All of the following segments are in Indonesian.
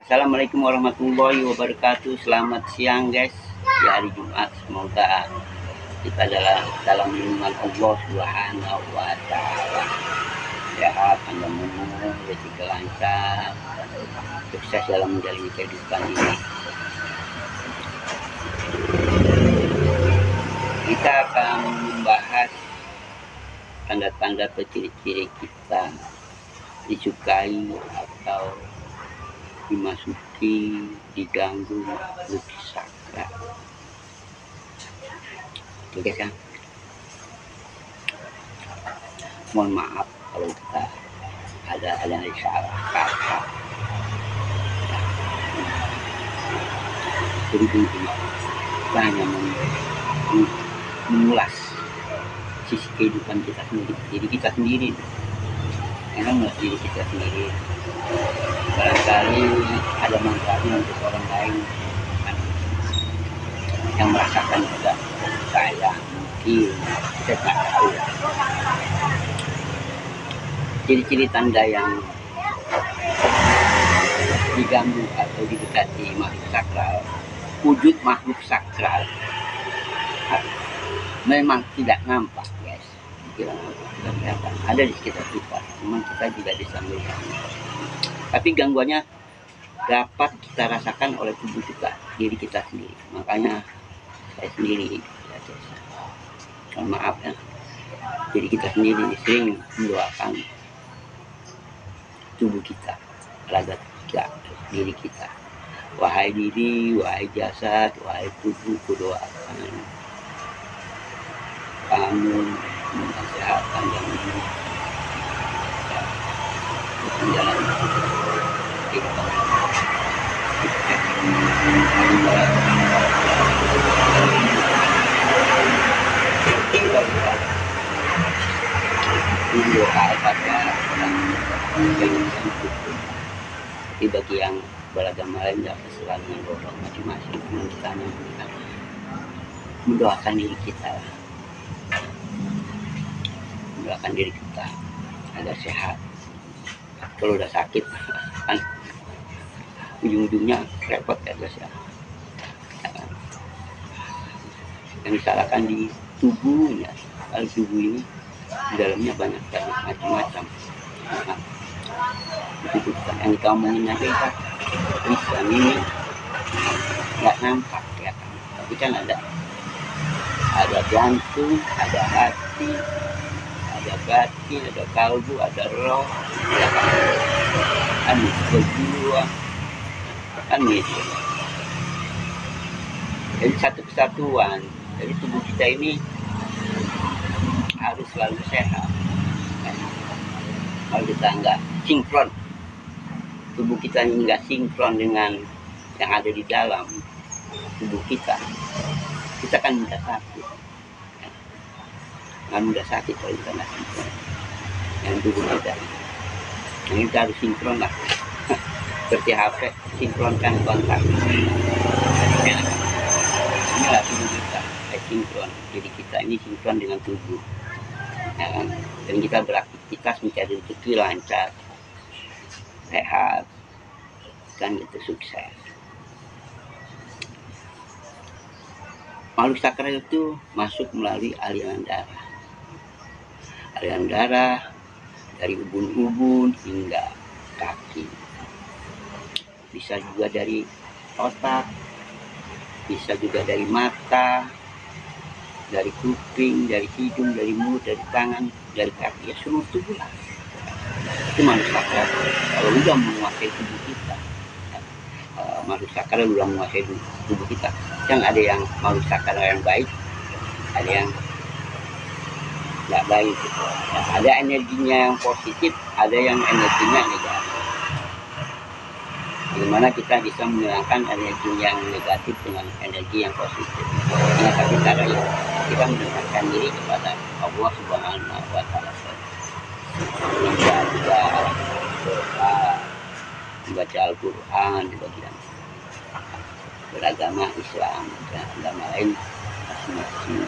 Assalamualaikum warahmatullahi wabarakatuh. Selamat siang guys. Di hari Jumat semoga kita dalam lindungan Allah Subhanahu wa taala. Sehat, panjang umur, rezeki lancar, sukses dalam menjalani kehidupan ini. Kita akan membahas tanda-tanda atau ciri-ciri kita disukai atau dimasuki, diganggu, sakral. Oke guys ya. Mohon maaf kalau kita ada yang salah kata. Jadi kita hanya mengulas sisi kehidupan kita sendiri, diri kita sendiri. Memang diri kita sendiri. Barangkali ada manfaatnya untuk orang lain yang merasakan juga saya mungkin kita tak tahu. Ciri-ciri tanda yang diganggu atau didekati makhluk sakral, wujud makhluk sakral memang tidak nampak guys, tidak nampak, ada di sekitar kita, memang kita tidak bisa melihat. Tapi gangguannya dapat kita rasakan oleh tubuh kita, diri kita sendiri. Makanya saya sendiri, maaf ya, diri kita sendiri sering mendoakan tubuh kita, raga kita, diri kita. Wahai diri, wahai jasad, wahai tubuh, kudoakan kamu sehat panjang umur, menjalani kehidupan doa pada orang yang tapi bagi yang beragama lain tidak sesuai dengan doa masing-masing. Kita mendoakan diri kita, mendoakan diri kita agar sehat. Kalau udah sakit kan ujung-ujungnya repot ya guys ya. Yang disalahkan di tubuhnya, kalau tubuh ini di dalamnya banyak sekali macam-macam. Itu bukan yang kita omongin aja kita Islam ini nggak nampak ya kan, tapi kan ada jantung, ada hati, ada batin, ada kalbu, ada roh, ya kan berdua kan gitu. Jadi satu kesatuan. Jadi tubuh kita ini harus selalu sehat. Kalau kita nggak sinkron, tubuh kita ini nggak sinkron dengan yang ada di dalam tubuh kita kan mudah sakit. Nggak mudah sakit kalau kita nggak sinkron dengan tubuh kita. Yang kita harus sinkron lah. Seperti HP, sinkronkan kontak. Inilah tubuh kita, sinkron. Jadi kita ini sinkron dengan tubuh. Ya kan? Dan kita beraktivitas mencari rezeki lancar, sehat, kan itu sukses. Makhluk sakral itu masuk melalui aliran darah. Aliran darah dari ubun-ubun hingga kaki. Bisa juga dari otak, bisa juga dari mata, dari kuping, dari hidung, dari mulut, dari tangan, dari kaki, ya seluruh tubuh lah. Itu makhluk sakral. Kalau udah menguasai tubuh kita, makhluk sakral udah menguasai tubuh kita. Yang ada yang makhluk sakral yang baik, ada yang nggak baik. Nah, ada energinya yang positif, ada yang energinya negatif. Bagaimana kita bisa menghilangkan energi yang negatif dengan energi yang positif? Ini satu cara ya, kita mendekatkan diri kepada Allah Subhanahu wa taala. Juga doa, membaca Al-Quran di bagian beragama Islam dan agama lain masing-masing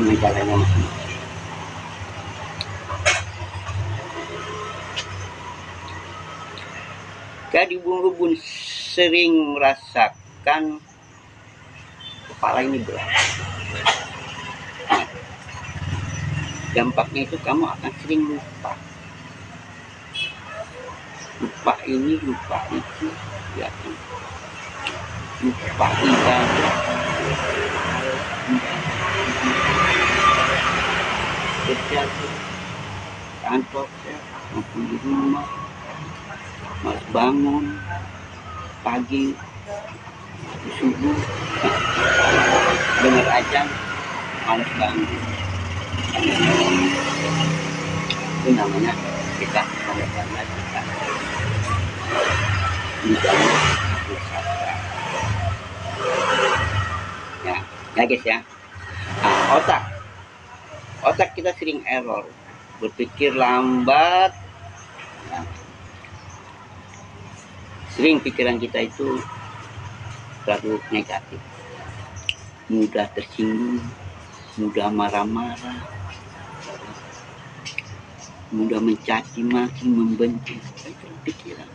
dengan caranya masing-masing. Jika di ubun-ubun sering merasakan kepala ini berat, dampaknya itu kamu akan sering lupa. Lupa ini, lupa itu, ya kan? Lupa ibadah, kerja, kantor, maupun di rumah, malas bangun pagi, subuh, dengar azan, malas bangun. Itu namanya kita benar-benar kita misalnya ya guys ya. Nah, otak kita sering error, berpikir lambat, ya. Sering pikiran kita itu terlalu negatif, mudah tersinggung, mudah marah-marah, mudah mencaci maki, membenci. Itu pikiran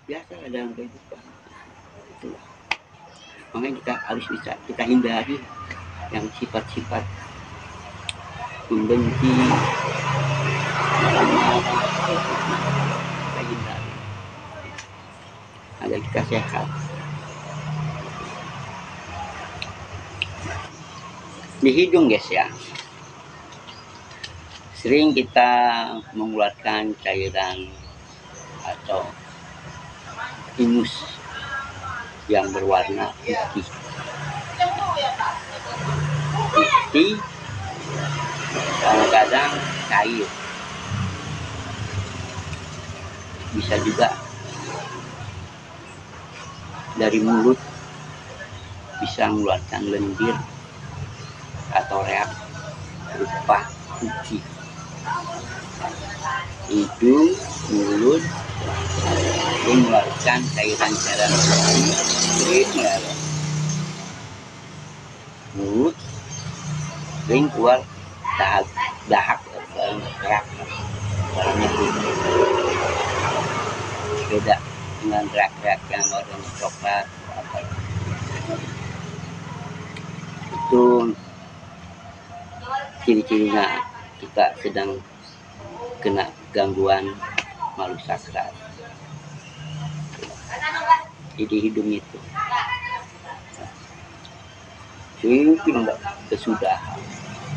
biasa dalam kehidupan. Itulah makanya kita harus bisa kita hindari yang sifat-sifat membenci, marah-marah. Kita hindari agar kita sehat. Di hidung guys ya, sering kita mengeluarkan cairan atau ingus yang berwarna putih, kadang-kadang cair, bisa juga dari mulut bisa mengeluarkan lendir atau reak berupa putih. Hidung, mulut mengeluarkan cairan-cairan putih, mulut sering keluar dahak reak warnanya putih. Beda dengan reak-reak yang warnanya coklat apa itu ciri-cirinya kita sedang kena gangguan malu sakral. Jadi hidung itu mungkin enggak kesudahan,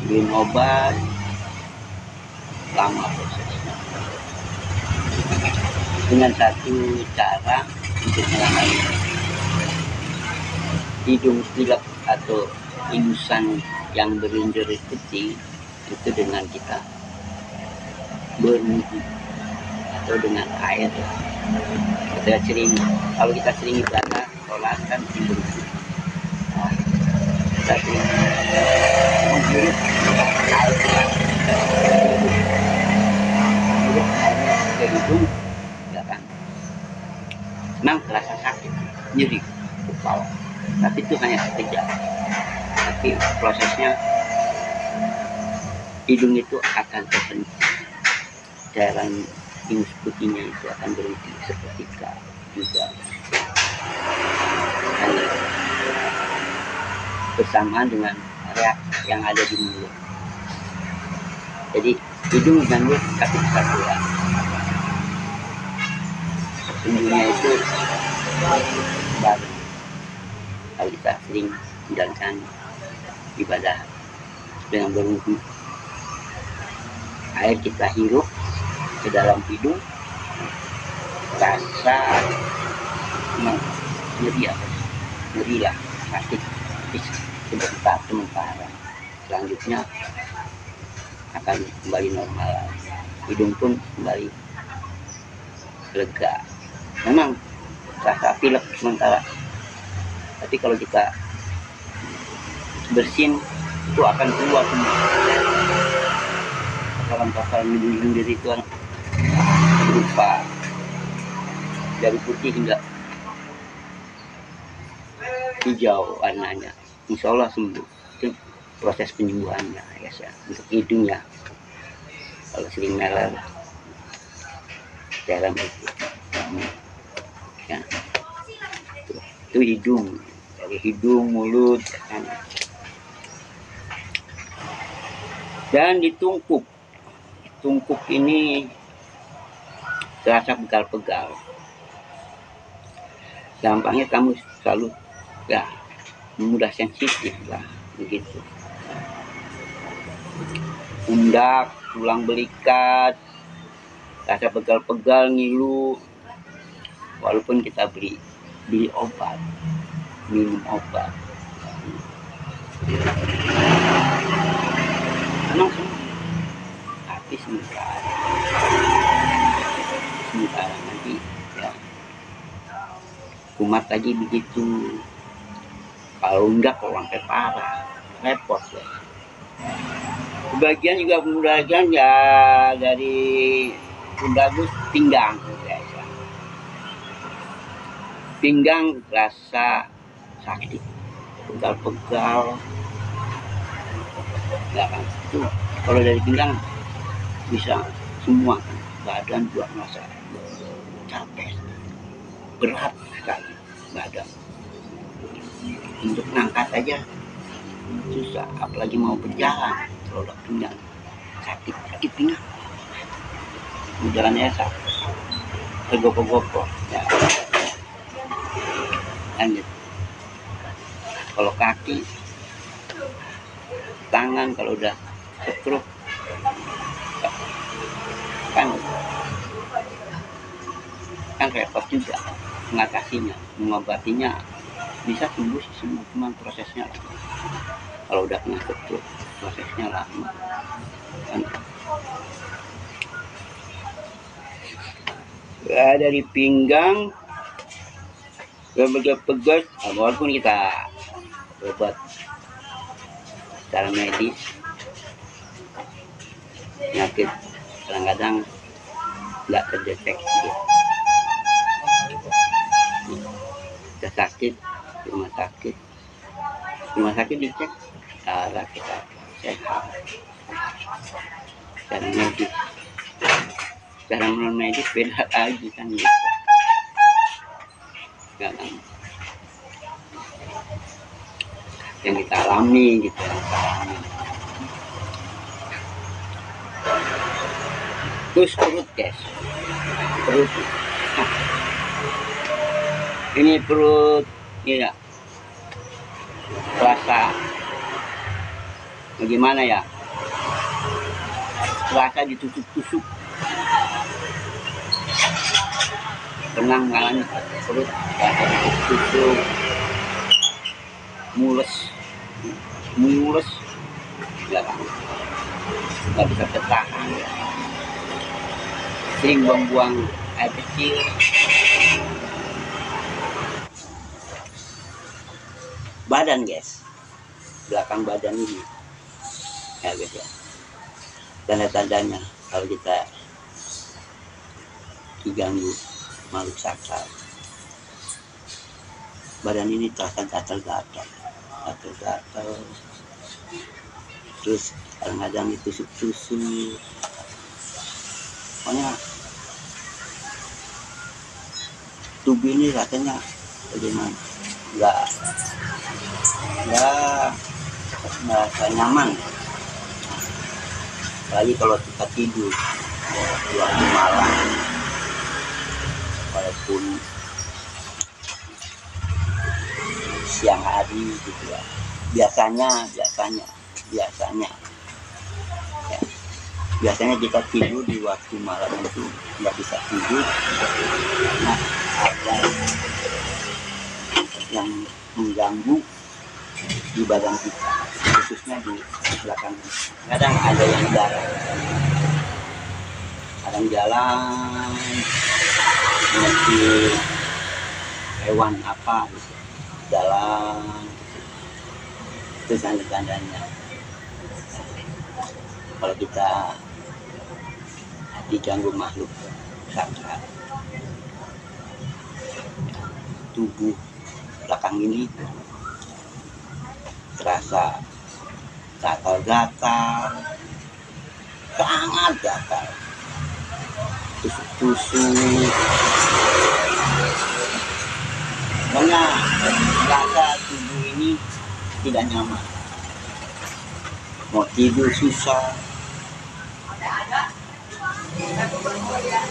minum obat lama prosesnya. Dengan satu cara untuk menangani hidung pilek atau ingusan yang berlendir putih itu dengan kita berwudu atau dengan air. Kita sering, kalau kita sering ibadah sholat kan timbul kita sering menghirup air ke hidung, ya kan? Memang terasa sakit, nyeri kepala, tapi itu hanya sekejap. Tapi prosesnya hidung itu akan terhenti, cairan ingus putihnya itu akan berhenti seketika juga. Dan bersamaan dengan reak yang ada di mulut. Jadi hidung dan mulut tapi kesatuan. Sesungguhnya itu bareng. Kalau kita sering menjalankan ibadah dengan berwudu, air kita hirup ke dalam hidung, rasa nyeri lah, sakit sementara. Selanjutnya akan kembali normal, hidung pun kembali lega. Memang rasa pilek sementara, tapi kalau kita bersin itu akan keluar semua. Kotoran-kotoran hidung diri itu berupa dari putih hingga hijau warnanya. Insya Allah sembuh. Itu proses penyembuhannya ya, untuk hidung ya. Kalau sering meler dalam itu. Ya. Itu hidung, dari hidung, mulut, kan. Dan ditungkuk. Tungkuk ini terasa pegal-pegal. Gampangnya kamu selalu ya mudah sensitif lah begitu. Pundak, tulang belikat, rasa pegal-pegal, ngilu. Walaupun kita beli obat, minum obat, memang semua tapi sementara nanti ya kumat lagi begitu. Kalau enggak kalau sampai parah repot ya. Sebagian juga kemudahan ya dari pundagus pinggang ya. Pinggang rasa sakit, pegal-pegal. Enggak kan itu kalau dari pinggang bisa semua kan, badan juga merasa capek, berat sekali badan. Untuk ngangkat aja susah, apalagi mau berjalan kalau udah pinggang sakit pinggang. Jalannya sakit, tergopoh-gopoh ya. Lanjut. Kalau kaki, tangan kalau udah stroke kan repot juga mengatasinya, mengobatinya. Bisa sembuh sih semua, cuma prosesnya lama. Kalau udah kena stroke prosesnya lama kan. Ya, dari pinggang pegal-pegal, walaupun kita obat secara medis, penyakit kadang-kadang nggak terdeteksi. Kita sakit di rumah sakit dicek darah kita sehat. Secara medis, secara non medis beda lagi kan gitu. Kan yang kita alami gitu, Terus perut guys, perut. Ini perut ya, rasa bagaimana ya, rasa ditusuk-tusuk. Pernah mengalami perut rasa ditusuk, mules ya kan, nggak bisa bertahan, sering buang-buang air kecil. Badan guys, belakang badan ini ya guys ya, tanda-tandanya kalau kita diganggu makhluk sakral, badan ini terasa gatal-gatal, terus kadang-kadang ditusuk-tusuk. Pokoknya tubuh ini rasanya bagaimana, nggak merasa nyaman. Apalagi kalau kita tidur waktu malam, walaupun siang hari gitu ya, biasanya kita tidur di waktu malam itu nggak bisa tidur karena ada yang mengganggu di badan kita, khususnya di belakang. Kadang ada yang jalan seperti hewan apa gitu, jalan itu tanda-tandanya kalau kita diganggu makhluk sakral. Tubuh belakang ini terasa gatal-gatal, sangat gatal. tusuk-tusuk. Pokoknya rasa tubuh ini tidak nyaman, mau tidur susah,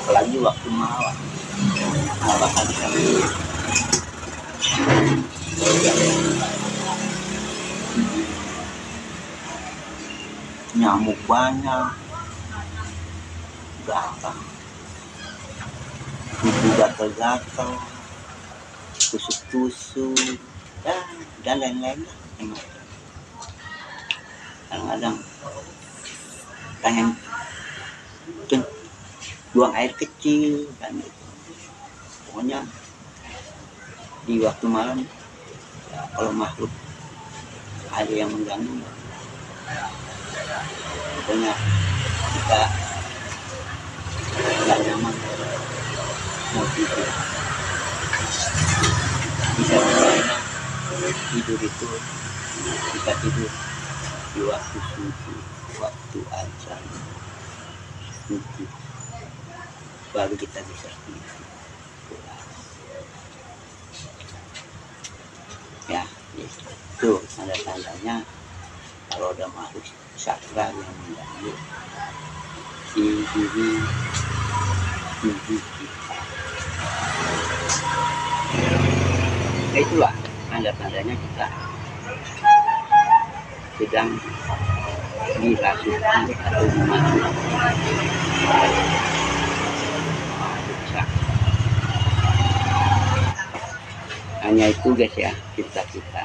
apalagi waktu malam. Bahkan nyamuk banyak, gatal, tubuh gatal-gatal, tusuk-tusuk, dan lain-lain. Kadang-kadang pengen buang air kecil kan gitu. Pokoknya di waktu malam ya, kalau makhluk ada yang mengganggu, pokoknya kita nggak nyaman mau tidur. Bisa tidur itu kita tidur di waktu subuh, waktu azan subuh, baru kita bisa tidur. Ya, itu tanda-tandanya kalau ada makhluk sakral yang mengganggu di diri tubuh kita. Nah, itulah tanda-tandanya kita sedang dirasuki atau dimasuki makhluk sakral. Hanya itu guys ya, kita semoga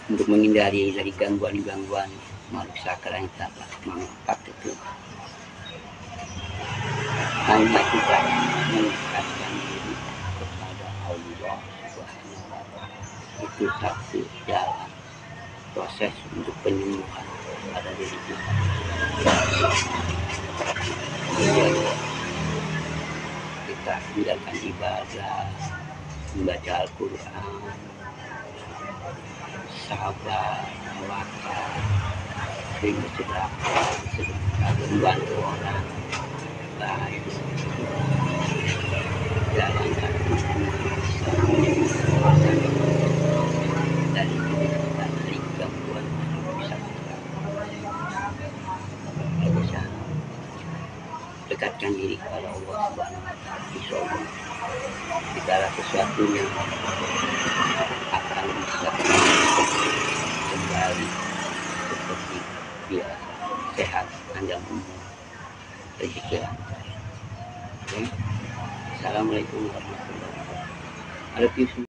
untuk menghindari dari gangguan-gangguan makhluk sakral yang tak mengangkat itu, hanya kita mendekatkan diri kepada Allah Subhanahu wa Ta'ala. Itu satu jalan proses untuk penyembuhan pada diri kita. Kita tinggalkan ibadah, membaca Al-Quran, sabar, tawakal, sering bersedekah, membantu orang lain, jalankan dari kita dari gangguan bisa kita dekatkan diri kepada Allah Subhanahu wa Ta'ala. Insyaallah segala sesuatu yang akan bisa kembali seperti biasa, sehat, panjang umur, rezeki lancar. Oke. Assalamualaikum warahmatullahi wabarakatuh.